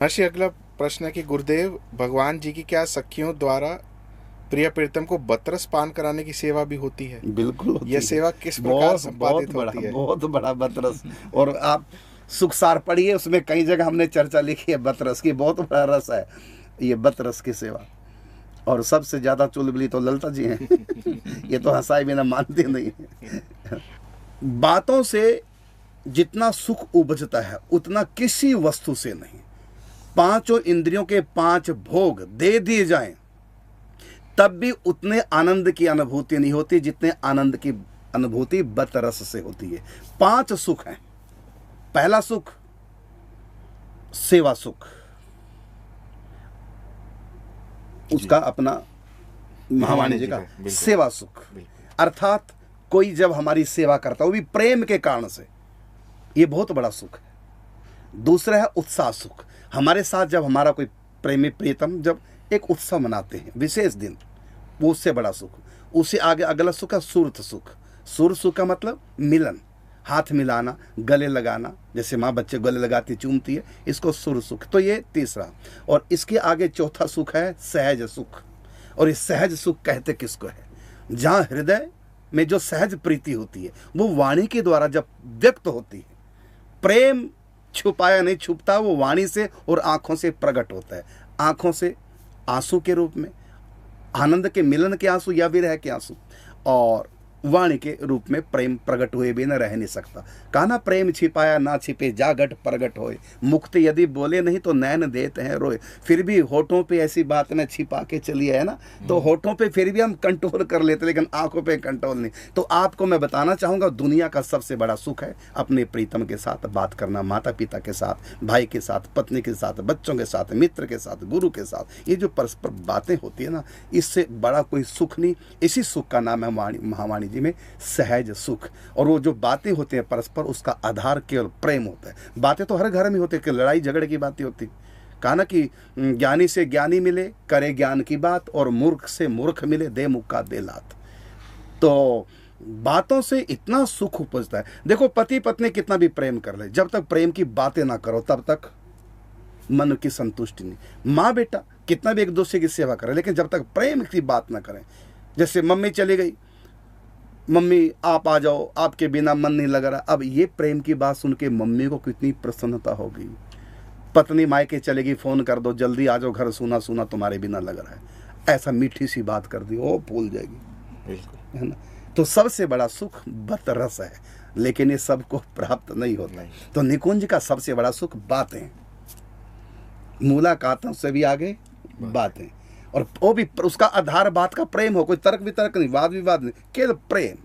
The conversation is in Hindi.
हर्षि, अगला प्रश्न है कि गुरुदेव, भगवान जी की क्या सखियों द्वारा प्रिय प्रीतम को बतरस पान कराने की सेवा भी होती है? बिल्कुल होती यह है। सेवा किस प्रकार बहुत बहुत संपादित बड़ा, होती है? बहुत बड़ा बतरस। और आप सुखसार पढ़िए, उसमें कई जगह हमने चर्चा लिखी है बतरस की, बहुत बड़ा रस है ये बतरस की सेवा। और सबसे ज्यादा चुलबुली तो ललिता जी हैं। ये तो हंसाए बिना मानते नहीं है। बातों से जितना सुख उपजता है उतना किसी वस्तु से नहीं। पांचों इंद्रियों के पांच भोग दे दिए जाएं तब भी उतने आनंद की अनुभूति नहीं होती जितने आनंद की अनुभूति बतरस से होती है। पांच सुख हैं। पहला सुख सेवा सुख, उसका अपना महावाणी जी का सेवा सुख, अर्थात कोई जब हमारी सेवा करता है वो भी प्रेम के कारण से, ये बहुत बड़ा सुख है। दूसरा है उत्साह सुख, हमारे साथ जब हमारा कोई प्रेमी प्रीतम जब एक उत्सव मनाते हैं विशेष दिन, वो उससे बड़ा सुख। उससे आगे अगला सुख है सुरत सुख। सुर सुख का मतलब मिलन, हाथ मिलाना, गले लगाना, जैसे माँ बच्चे गले लगाती चूमती है, इसको सुर सुख। तो ये तीसरा। और इसके आगे चौथा सुख है सहज सुख। और इस सहज सुख कहते किसको है? जहाँ हृदय में जो सहज प्रीति होती है वो वाणी के द्वारा जब व्यक्त होती है। प्रेम छुपाया नहीं छुपता, वो वाणी से और आंखों से प्रकट होता है। आंखों से आंसू के रूप में, आनंद के मिलन के आंसू या विरह के आंसू, और वाणी के रूप में प्रेम प्रकट हुए बिना रह नहीं सकता। कहा ना, प्रेम छिपाया ना छिपे जागट प्रगट होए, मुक्त यदि बोले नहीं तो नैन देते हैं रोए। फिर भी होठों पे ऐसी बात न छिपा के चलिए, है ना, तो होठों पे फिर भी हम कंट्रोल कर लेते, लेकिन आंखों पे कंट्रोल नहीं। तो आपको मैं बताना चाहूँगा, दुनिया का सबसे बड़ा सुख है अपने प्रीतम के साथ बात करना, माता पिता के साथ, भाई के साथ, पत्नी के साथ, बच्चों के साथ, मित्र के साथ, गुरु के साथ। ये जो परस्पर बातें होती है ना, इससे बड़ा कोई सुख नहीं। इसी सुख का नाम है महावाणी जी में सहज सुख। और वो जो बातें होती हैं परस्पर, उसका आधार केवल प्रेम होता है। बातें तो हर घर में होती है कि लड़ाई झगड़े की बातें होती। कहा ना कि ज्ञानी से ज्ञानी मिले करे ज्ञान की बात, और मूर्ख से मूर्ख मिले दे मुक्का दे लात। तो बातों से इतना सुख उपजता है। देखो, पति पत्नी कितना भी प्रेम कर ले, जब तक प्रेम की बातें ना करो तब तक मन की संतुष्टि नहीं। माँ बेटा कितना भी एक दूसरे की सेवा करे, लेकिन जब तक प्रेम की बात ना करें, जैसे मम्मी चली गई, मम्मी आप आ जाओ, आपके बिना मन नहीं लग रहा, अब ये प्रेम की बात सुन के मम्मी को कितनी प्रसन्नता होगी। पत्नी मायके चलेगी, फोन कर दो, जल्दी आ जाओ घर, सुना सुना तुम्हारे बिना लग रहा है, ऐसा मीठी सी बात कर दी, वो भूल जाएगी, है ना। तो सबसे बड़ा सुख बतरस है, लेकिन ये सबको प्राप्त नहीं होता। तो निकुंज का सबसे बड़ा सुख बातें, मुलाकातों से भी आगे बातें, और वो भी उसका आधार बात का प्रेम हो, कोई तर्क वितर्क नहीं, वाद विवाद नहीं, केवल प्रेम।